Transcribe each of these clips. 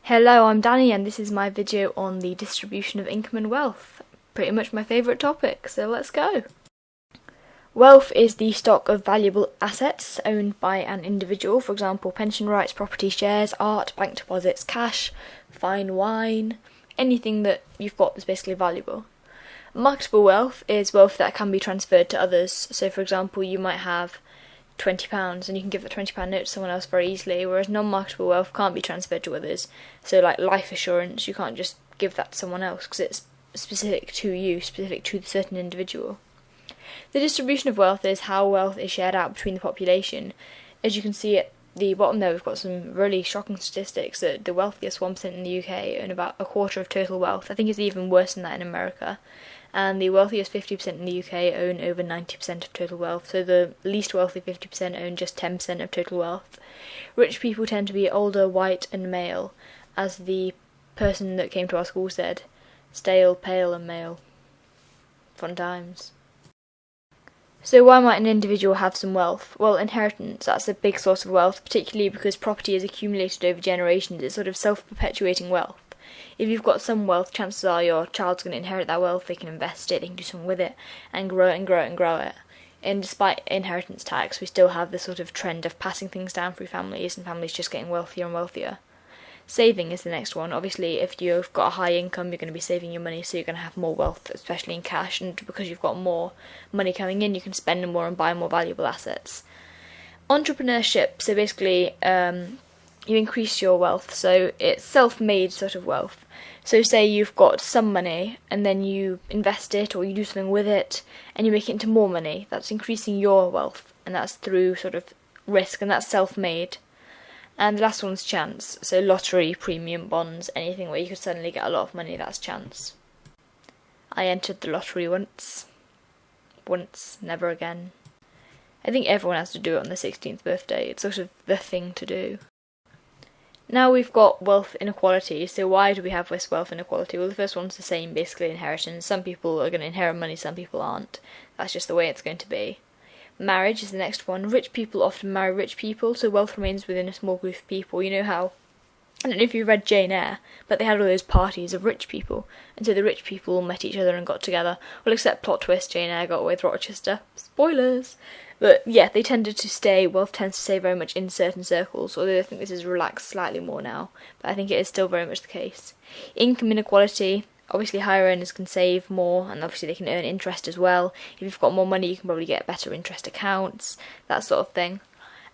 Hello, I'm Danny and this is my video on the distribution of income and wealth. Pretty much my favourite topic, so let's go. Wealth is the stock of valuable assets owned by an individual, for example pension rights, property, shares, art, bank deposits, cash, fine wine, anything that you've got that's basically valuable. Marketable wealth is wealth that can be transferred to others, so for example you might have £20 and you can give the £20 note to someone else very easily, whereas non-marketable wealth can't be transferred to others. So like life assurance, you can't just give that to someone else because it's specific to you, specific to the certain individual. The distribution of wealth is how wealth is shared out between the population. As you can see at the bottom there, we've got some really shocking statistics that the wealthiest 1% in the UK own about a quarter of total wealth. I think it's even worse than that in America. And the wealthiest 50% in the UK own over 90% of total wealth, so the least wealthy 50% own just 10% of total wealth. Rich people tend to be older, white and male, as the person that came to our school said, stale, pale and male. Fun times. So why might an individual have some wealth? Well, inheritance, that's a big source of wealth, particularly because property is accumulated over generations. It's sort of self-perpetuating wealth. If you've got some wealth, chances are your child's going to inherit that wealth, they can invest it, they can do something with it, and grow it and grow it and grow it. And despite inheritance tax, we still have this sort of trend of passing things down through families, and families just getting wealthier and wealthier. Saving is the next one. Obviously, if you've got a high income, you're going to be saving your money, so you're going to have more wealth, especially in cash, and because you've got more money coming in, you can spend more and buy more valuable assets. Entrepreneurship, so basically, you increase your wealth, so it's self-made sort of wealth. So say you've got some money and then you invest it or you do something with it and you make it into more money. That's increasing your wealth, and that's through sort of risk, and that's self-made. And the last one's chance, so lottery, premium bonds, anything where you could suddenly get a lot of money, that's chance. I entered the lottery once, never again. I think everyone has to do it on their 16th birthday, it's sort of the thing to do. Now we've got wealth inequality, so why do we have this wealth inequality? Well, the first one's the same, basically inheritance. Some people are going to inherit money, some people aren't. That's just the way it's going to be. Marriage is the next one. Rich people often marry rich people, so wealth remains within a small group of people. You know how, I don't know if you read Jane Eyre, but they had all those parties of rich people, and so the rich people met each other and got together. Well, except plot twist, Jane Eyre got away with Rochester. Spoilers! But yeah, they tended to stay, wealth tends to stay very much in certain circles, although I think this is relaxed slightly more now, but I think it is still very much the case. Income inequality, obviously higher earners can save more, and obviously they can earn interest as well. If you've got more money, you can probably get better interest accounts, that sort of thing.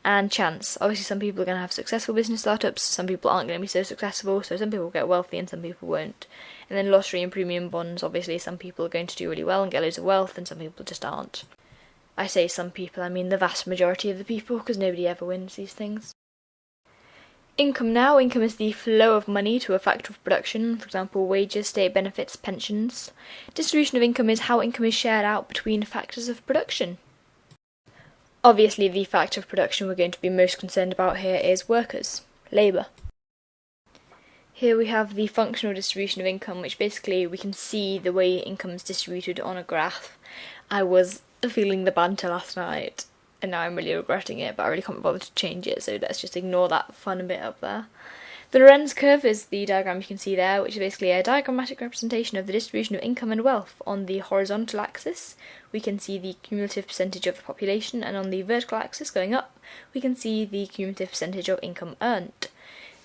And chance, obviously some people are going to have successful business startups, some people aren't going to be so successful, so some people will get wealthy and some people won't. And then lottery and premium bonds, obviously some people are going to do really well and get loads of wealth, and some people just aren't. I say some people, I mean the vast majority of the people, because nobody ever wins these things. Income now. Income is the flow of money to a factor of production, for example wages, state benefits, pensions. Distribution of income is how income is shared out between factors of production. Obviously the factor of production we're going to be most concerned about here is workers, labour. Here we have the functional distribution of income, which basically we can see the way income is distributed on a graph. I was feeling the banter last night, and now I'm really regretting it, but I really can't be bothered to change it, so let's just ignore that fun bit up there. The Lorenz curve is the diagram you can see there, which is basically a diagrammatic representation of the distribution of income and wealth. On the horizontal axis, we can see the cumulative percentage of the population, and on the vertical axis going up, we can see the cumulative percentage of income earned.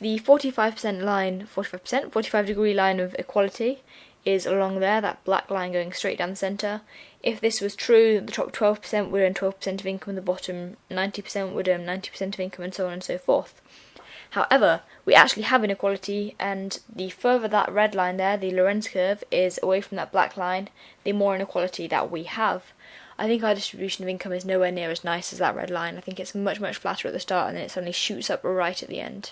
The 45% line, 45 degree line of equality is along there, that black line going straight down the centre. If this was true, the top 12% would earn 12% of income, and the bottom 90% would earn 90% of income, and so on and so forth. However, we actually have inequality, and the further that red line there, the Lorenz curve, is away from that black line, the more inequality that we have. I think our distribution of income is nowhere near as nice as that red line. I think it's much, much flatter at the start, and then it suddenly shoots up right at the end.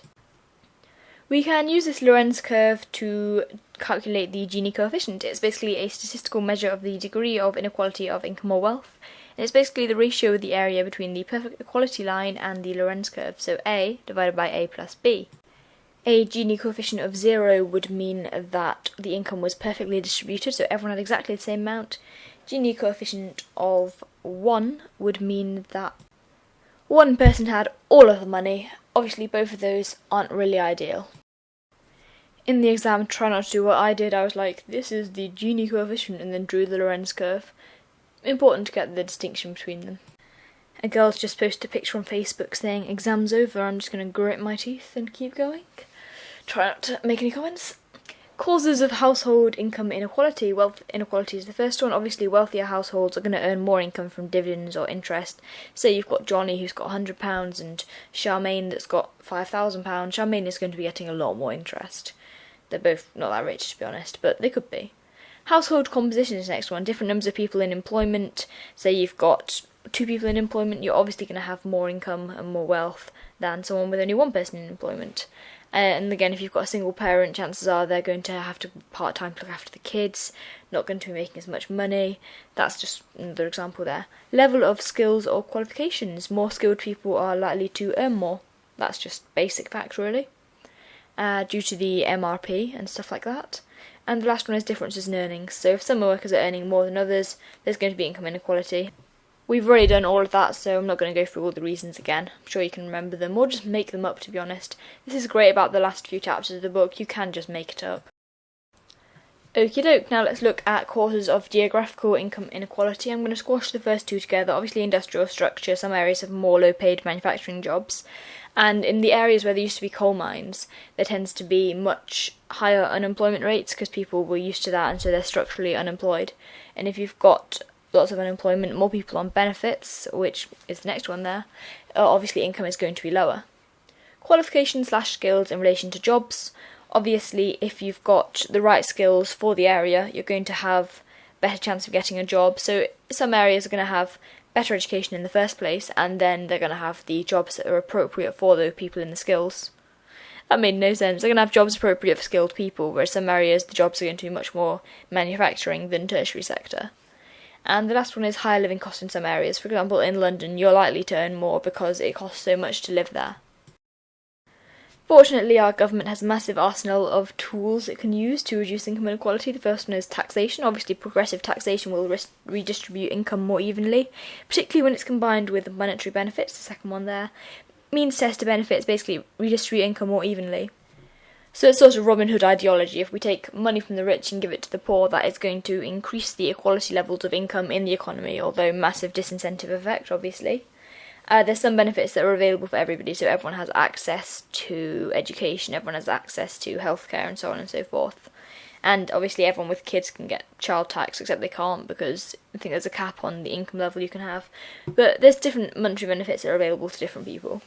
We can use this Lorenz curve to calculate the Gini coefficient. It's basically a statistical measure of the degree of inequality of income or wealth, and it's basically the ratio of the area between the perfect equality line and the Lorenz curve, so A divided by A plus B. A Gini coefficient of 0 would mean that the income was perfectly distributed, so everyone had exactly the same amount. Gini coefficient of 1 would mean that one person had all of the money. Obviously both of those aren't really ideal. In the exam, try not to do what I did. I was like, this is the Gini coefficient, and then drew the Lorenz curve. Important to get the distinction between them. A girl's just posted a picture on Facebook saying, exam's over, I'm just going to grit my teeth and keep going. Try not to make any comments. Causes of household income inequality. Wealth inequality is the first one. Obviously, wealthier households are going to earn more income from dividends or interest. Say you've got Johnny who's got £100 and Charmaine that's got £5,000. Charmaine is going to be getting a lot more interest. They're both not that rich, to be honest, but they could be. Household composition is the next one. Different numbers of people in employment. Say you've got 2 people in employment, you're obviously going to have more income and more wealth than someone with only 1 person in employment. And again, if you've got a single parent, chances are they're going to have to part-time to look after the kids, not going to be making as much money. That's just another example there. Level of skills or qualifications. More skilled people are likely to earn more. That's just basic fact, really. Due to the MRP and stuff like that. And the last one is differences in earnings. So if some workers are earning more than others, there's going to be income inequality. We've already done all of that, so I'm not going to go through all the reasons again. I'm sure you can remember them, or just make them up, to be honest. This is great about the last few chapters of the book, you can just make it up. Okie doke, now let's look at causes of geographical income inequality. I'm going to squash the first 2 together. Obviously, industrial structure, some areas have more low-paid manufacturing jobs. And in the areas where there used to be coal mines, there tends to be much higher unemployment rates because people were used to that and so they're structurally unemployed. And if you've got lots of unemployment, more people on benefits, which is the next one there, obviously income is going to be lower. Qualifications/skills in relation to jobs. Obviously, if you've got the right skills for the area, you're going to have better chance of getting a job. So some areas are going to have better education in the first place, and then they're going to have the jobs that are appropriate for those people in the skills. That made no sense. They're going to have jobs appropriate for skilled people, whereas some areas the jobs are going to be much more manufacturing than tertiary sector. And the last one is higher living costs in some areas. For example, in London, you're likely to earn more because it costs so much to live there. Fortunately, our government has a massive arsenal of tools it can use to reduce income inequality. The first one is taxation. Obviously, progressive taxation will redistribute income more evenly, particularly when it's combined with monetary benefits, the second one there. Means tested benefits basically redistribute income more evenly. So it's sort of Robin Hood ideology. If we take money from the rich and give it to the poor, that is going to increase the equality levels of income in the economy, although massive disincentive effect, obviously. There's some benefits that are available for everybody, so everyone has access to education, everyone has access to healthcare, and so on and so forth. And obviously everyone with kids can get child tax, except they can't because I think there's a cap on the income level you can have. But there's different monetary benefits that are available to different people.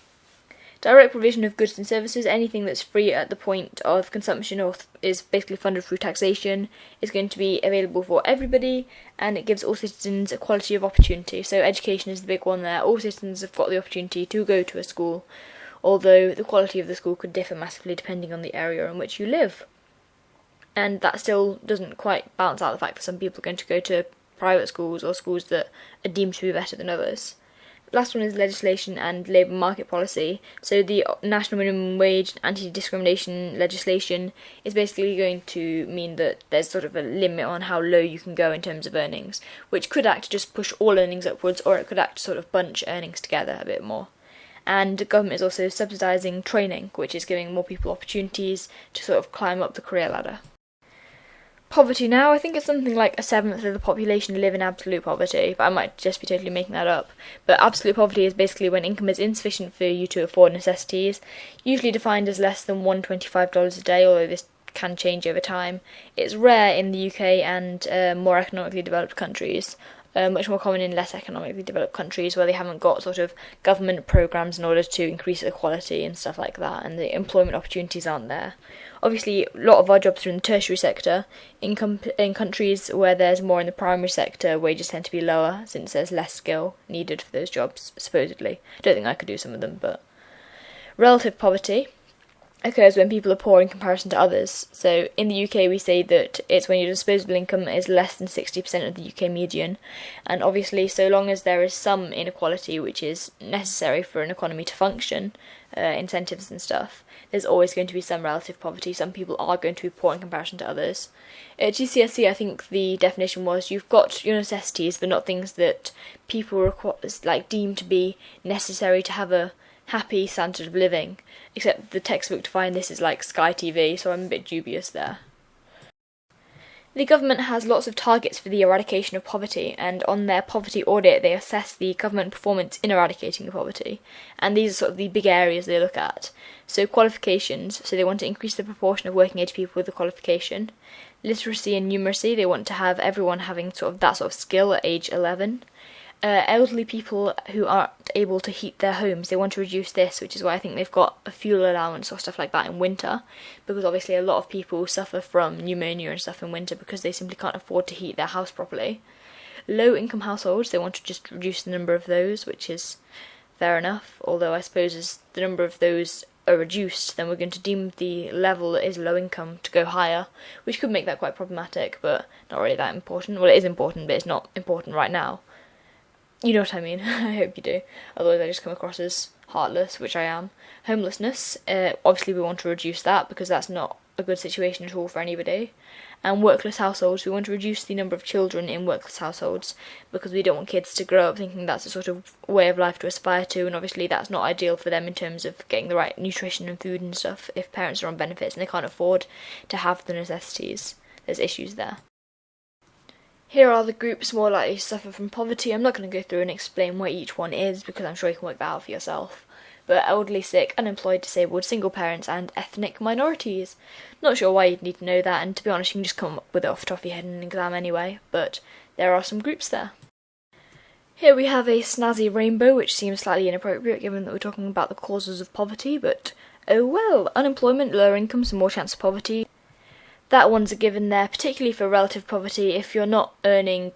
Direct provision of goods and services, anything that's free at the point of consumption or is basically funded through taxation, is going to be available for everybody, and it gives all citizens equality of opportunity. So education is the big one there. All citizens have got the opportunity to go to a school, although the quality of the school could differ massively depending on the area in which you live. And that still doesn't quite balance out the fact that some people are going to go to private schools or schools that are deemed to be better than others. Last one is legislation and labour market policy. So the national minimum wage anti-discrimination legislation is basically going to mean that there's sort of a limit on how low you can go in terms of earnings, which could act to just push all earnings upwards, or it could act to sort of bunch earnings together a bit more. And the government is also subsidising training, which is giving more people opportunities to sort of climb up the career ladder. Poverty now, I think it's something like 1/7 of the population live in absolute poverty, but I might just be totally making that up. But absolute poverty is basically when income is insufficient for you to afford necessities, usually defined as less than $125 a day, although this can change over time. It's rare in the UK and more economically developed countries, much more common in less economically developed countries where they haven't got sort of government programmes in order to increase equality and stuff like that, and the employment opportunities aren't there. Obviously, a lot of our jobs are in the tertiary sector. In countries where there's more in the primary sector, wages tend to be lower since there's less skill needed for those jobs, supposedly. I don't think I could do some of them, but... Relative poverty occurs when people are poor in comparison to others. So in the UK we say that it's when your disposable income is less than 60% of the UK median, and obviously so long as there is some inequality which is necessary for an economy to function, incentives and stuff, there's always going to be some relative poverty. Some people are going to be poor in comparison to others. At GCSE I think the definition was you've got your necessities but not things that people deem to be necessary to have a happy standard of living, except the textbook defined this as like Sky TV, so I'm a bit dubious there. The government has lots of targets for the eradication of poverty, and on their poverty audit they assess the government performance in eradicating poverty, and these are sort of the big areas they look at. So qualifications, so they want to increase the proportion of working age people with a qualification. Literacy and numeracy, they want to have everyone having sort of that sort of skill at age 11. Elderly people who aren't able to heat their homes, they want to reduce this, which is why I think they've got a fuel allowance or stuff like that in winter, because obviously a lot of people suffer from pneumonia and stuff in winter because they simply can't afford to heat their house properly. Low income households, they want to just reduce the number of those, which is fair enough, although I suppose as the number of those are reduced, then we're going to deem the level that is low income to go higher, which could make that quite problematic, but not really that important. Well, it is important, but it's not important right now. You know what I mean. I hope you do. Otherwise I just come across as heartless, which I am. Homelessness, obviously we want to reduce that because that's not a good situation at all for anybody. And workless households, we want to reduce the number of children in workless households because we don't want kids to grow up thinking that's a sort of way of life to aspire to, and obviously that's not ideal for them in terms of getting the right nutrition and food and stuff if parents are on benefits and they can't afford to have the necessities. There's issues there. Here are the groups more likely to suffer from poverty. I'm not going to go through and explain what each one is because I'm sure you can work that out for yourself. But elderly, sick, unemployed, disabled, single parents and ethnic minorities. Not sure why you'd need to know that, and to be honest you can just come up with it off the top of your head in an exam anyway, but there are some groups there. Here we have a snazzy rainbow, which seems slightly inappropriate given that we're talking about the causes of poverty, but oh well. Unemployment, lower incomes and more chance of poverty. That one's a given there, particularly for relative poverty. If you're not earning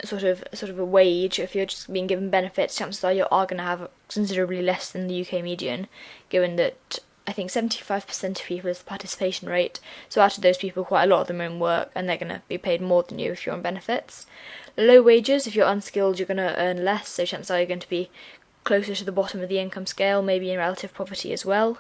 sort of a wage, if you're just being given benefits, chances are you are going to have considerably less than the UK median, given that I think 75% of people is the participation rate. So out of those people, quite a lot of them are in work, and they're going to be paid more than you if you're on benefits. Low wages, if you're unskilled, you're going to earn less, so chances are you're going to be closer to the bottom of the income scale, maybe in relative poverty as well,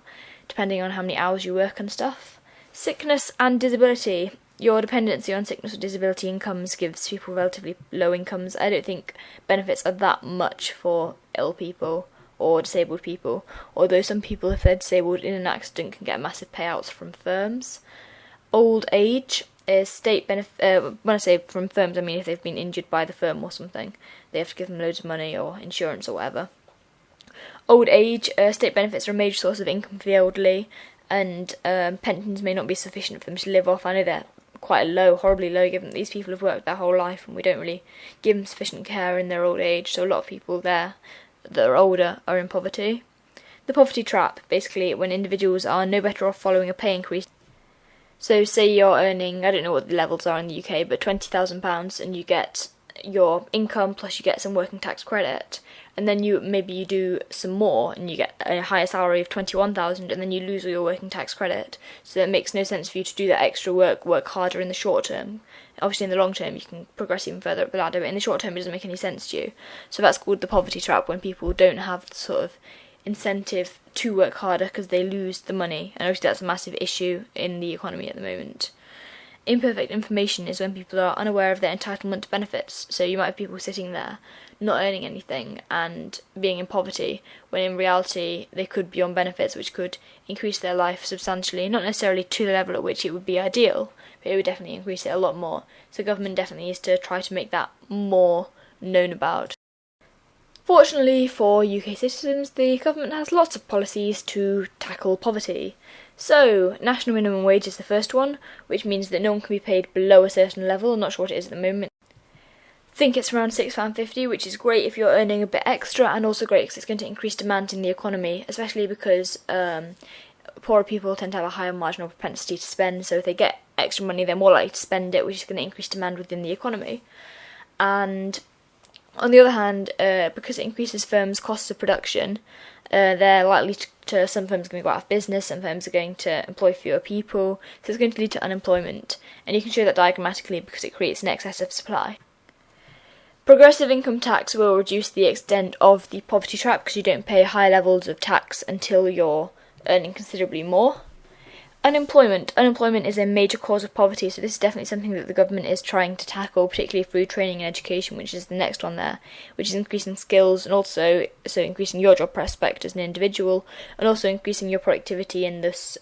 depending on how many hours you work and stuff. Sickness and disability. Your dependency on sickness or disability incomes gives people relatively low incomes. I don't think benefits are that much for ill people or disabled people, although some people, if they're disabled in an accident, can get massive payouts from firms. Old age is state benefit. When I say from firms, I mean if they've been injured by the firm or something, they have to give them loads of money or insurance or whatever. Old age, state benefits are a major source of income for the elderly, and pensions may not be sufficient for them to live off. I know they're quite low, horribly low, given that these people have worked their whole life and we don't really give them sufficient care in their old age, so a lot of people there that are older are in poverty. The poverty trap, basically when individuals are no better off following a pay increase. So say you're earning, I don't know what the levels are in the UK, but £20,000 and you get your income plus you get some working tax credit, and then you do some more and you get a higher salary of 21,000 and then you lose all your working tax credit. So it makes no sense for you to do that extra work harder in the short term. Obviously in the long term you can progress even further up the ladder, but in the short term it doesn't make any sense to you. So that's called the poverty trap, when people don't have the sort of incentive to work harder because they lose the money, and obviously that's a massive issue in the economy at the moment. Imperfect information is when people are unaware of their entitlement to benefits. So you might have people sitting there not earning anything and being in poverty, when in reality they could be on benefits which could increase their life substantially, not necessarily to the level at which it would be ideal, but it would definitely increase it a lot more. So government definitely needs to try to make that more known about. Fortunately for UK citizens, the government has lots of policies to tackle poverty. So, national minimum wage is the first one, which means that no one can be paid below a certain level. I'm not sure what it is at the moment. I think it's around £6.50, which is great if you're earning a bit extra, and also great because it's going to increase demand in the economy, especially because poorer people tend to have a higher marginal propensity to spend, so if they get extra money they're more likely to spend it, which is going to increase demand within the economy. And on the other hand, because it increases firms' costs of production, they're likely to some firms are going to go out of business, some firms are going to employ fewer people, so it's going to lead to unemployment, and you can show that diagrammatically because it creates an excess of supply. Progressive income tax will reduce the extent of the poverty trap because you don't pay high levels of tax until you're earning considerably more. Unemployment. Unemployment is a major cause of poverty, so this is definitely something that the government is trying to tackle, particularly through training and education, which is the next one there, which is increasing skills and also increasing your job prospect as an individual, and also increasing your productivity and thus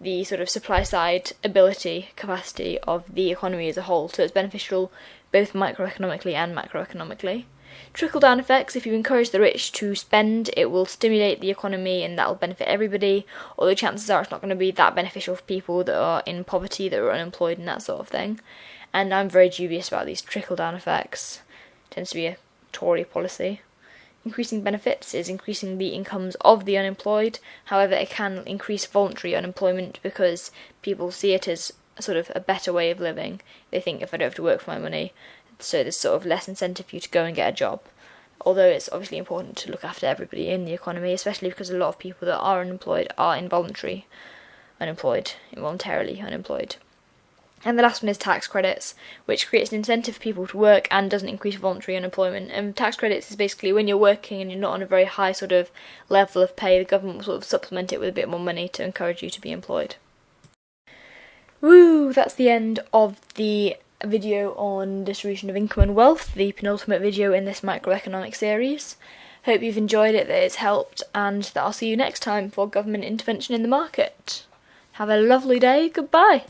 the sort of supply side capacity of the economy as a whole. So it's beneficial both microeconomically and macroeconomically. Trickle-down effects. If you encourage the rich to spend, it will stimulate the economy and that will benefit everybody, although chances are it's not going to be that beneficial for people that are in poverty, that are unemployed and that sort of thing. And I'm very dubious about these trickle-down effects. It tends to be a Tory policy. Increasing benefits is increasing the incomes of the unemployed. However, it can increase voluntary unemployment because people see it as sort of a better way of living. They think, if I don't have to work for my money, so there's sort of less incentive for you to go and get a job. Although it's obviously important to look after everybody in the economy, especially because a lot of people that are unemployed are involuntarily unemployed. And the last one is tax credits, which creates an incentive for people to work and doesn't increase voluntary unemployment. And tax credits is basically when you're working and you're not on a very high sort of level of pay, the government will sort of supplement it with a bit more money to encourage you to be employed. Woo! That's the end of the video on distribution of income and wealth, the penultimate video in this microeconomic series. Hope you've enjoyed it, that it's helped, and that I'll see you next time for government intervention in the market. Have a lovely day. Goodbye.